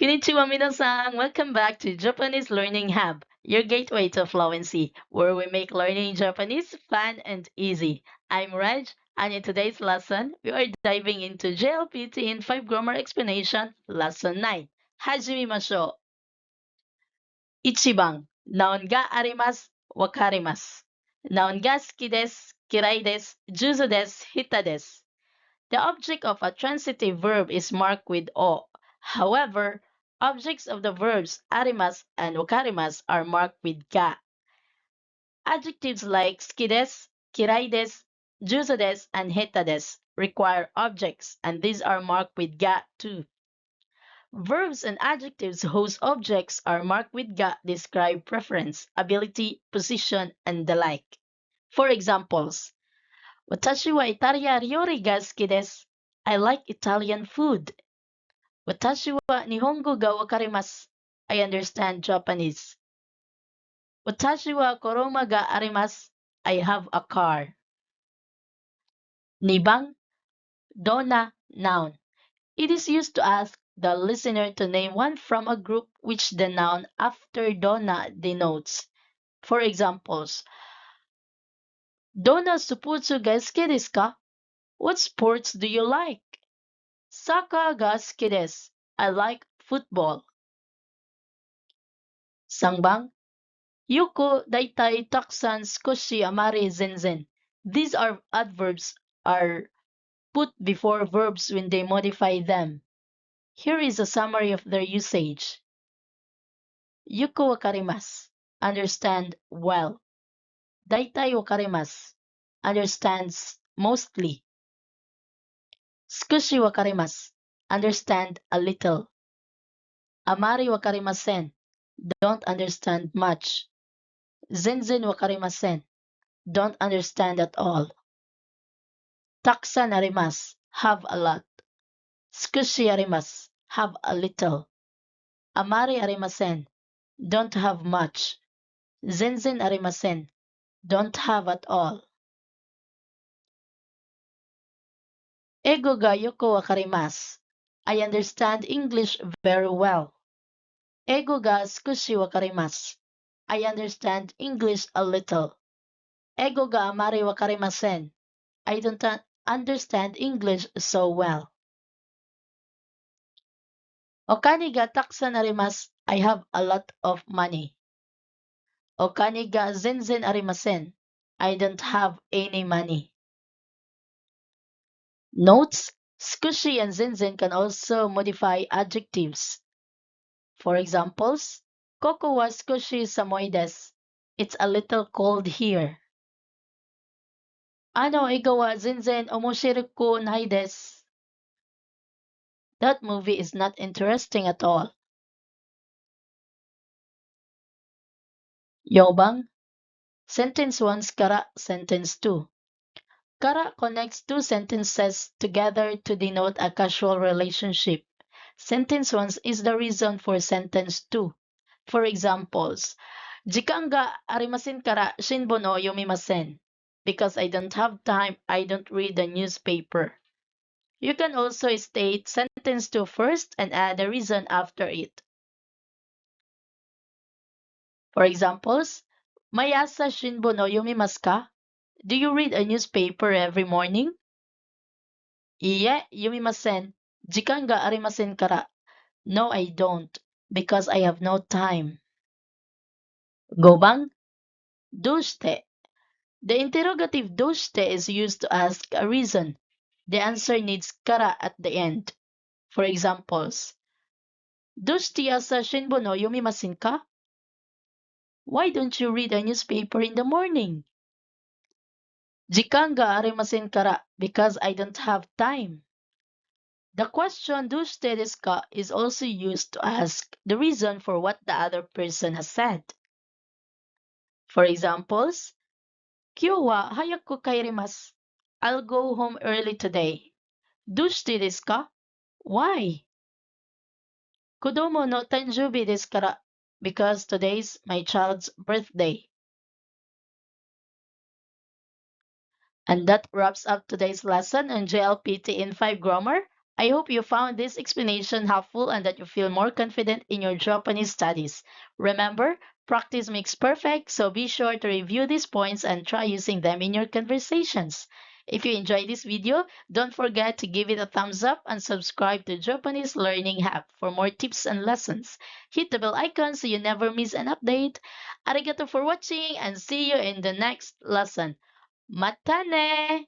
Konnichiwa minasan! Welcome back to Japanese Learning Hub, your gateway to fluency, where we make learning Japanese fun and easy. I'm Reg, and in today's lesson, we are diving into JLPT in 5 Grammar Explanation, Lesson 9. Hajimimashou! Ichiban, noun ga arimasu, wakarimasu. Noun ga suki desu, kirai desu, juzu desu, hita desu. The object of a transitive verb is marked with O. However, objects of the verbs arimas and wakarimas are marked with ga. Adjectives like suki desu, kirai desu, juzu desu, and heta desu require objects, and these are marked with ga too. Verbs and adjectives whose objects are marked with ga describe preference, ability, position, and the like. For examples, Watashi wa Italia ryori ga suki desu. I like Italian food. Watashi wa Nihongo ga wakarimasu. I understand Japanese. Watashi wa koroma ga arimasu. I have a car. Nibang, dona, noun. It is used to ask the listener to name one from a group which the noun after dona denotes. For examples, Dona suputsu ga suki desu ka? What sports do you like? Saka ga suki desu. I like football. Sangbang, Yuko daitai taksan skoshi amare zenzen. These are adverbs are put before verbs when they modify them. Here is a summary of their usage. Yuko wakarimasu. Understand well. Daitai wakarimasu. Understands mostly. Skoshi wakarimasu. Understand a little. Amari wakarimasen. Don't understand much. Zenzen wakarimasen. Don't understand at all. Taksan arimasu. Have a lot. Tsukushi arimasu. Have a little. Amari arimasen. Don't have much. Zenzen arimasen. Don't have at all. Ego ga yoko wakarimasu. I understand English very well. Ego ga tsukushi wakarimasu. I understand English a little. Ego ga amari wakarimasen. I don't understand English so well. Okani ga taksan arimasu. I have a lot of money. Okani ga zenzen arimasen. I don't have any money. Notes: Squishy and zenzen can also modify adjectives. For examples, Koko wa squishy samoi desu. It's a little cold here. Ano iga wa zenzen omoshiruku nai desu. That movie is not interesting at all. Yobang, sentence 1 kara, sentence 2. Kara connects two sentences together to denote a casual relationship. Sentence 1 is the reason for sentence 2. For examples, Jikan ga arimasen kara shinbon o yomimasen. Because I don't have time, I don't read the newspaper. You can also state sentence 2 first and add a reason after it. For examples, Mayasa shinbon o yomimasu ka? Do you read a newspaper every morning? Iie, yumimasen. Jikan ga arimasen kara. No, I don't, because I have no time. Gobang, doshite. The interrogative doshite is used to ask a reason. The answer needs kara at the end. For examples, Doshite asa shinbon o yomimasen ka? Why don't you read a newspaper in the morning? Jikan ga arimasen kara, because I don't have time. The question "doshite desu ka?" is also used to ask the reason for what the other person has said. For examples, Kyou wa hayaku kaerimasu. I'll go home early today. Doshite desu ka? Why? Kodomo no tanjoubi desu kara. Because today's my child's birthday. And that wraps up today's lesson on JLPT in 5 Grammar. I hope you found this explanation helpful and that you feel more confident in your Japanese studies. Remember, practice makes perfect, so be sure to review these points and try using them in your conversations. If you enjoyed this video, don't forget to give it a thumbs up and subscribe to Japanese Learning Hub for more tips and lessons. Hit the bell icon so you never miss an update. Arigato for watching and see you in the next lesson. Mata ne!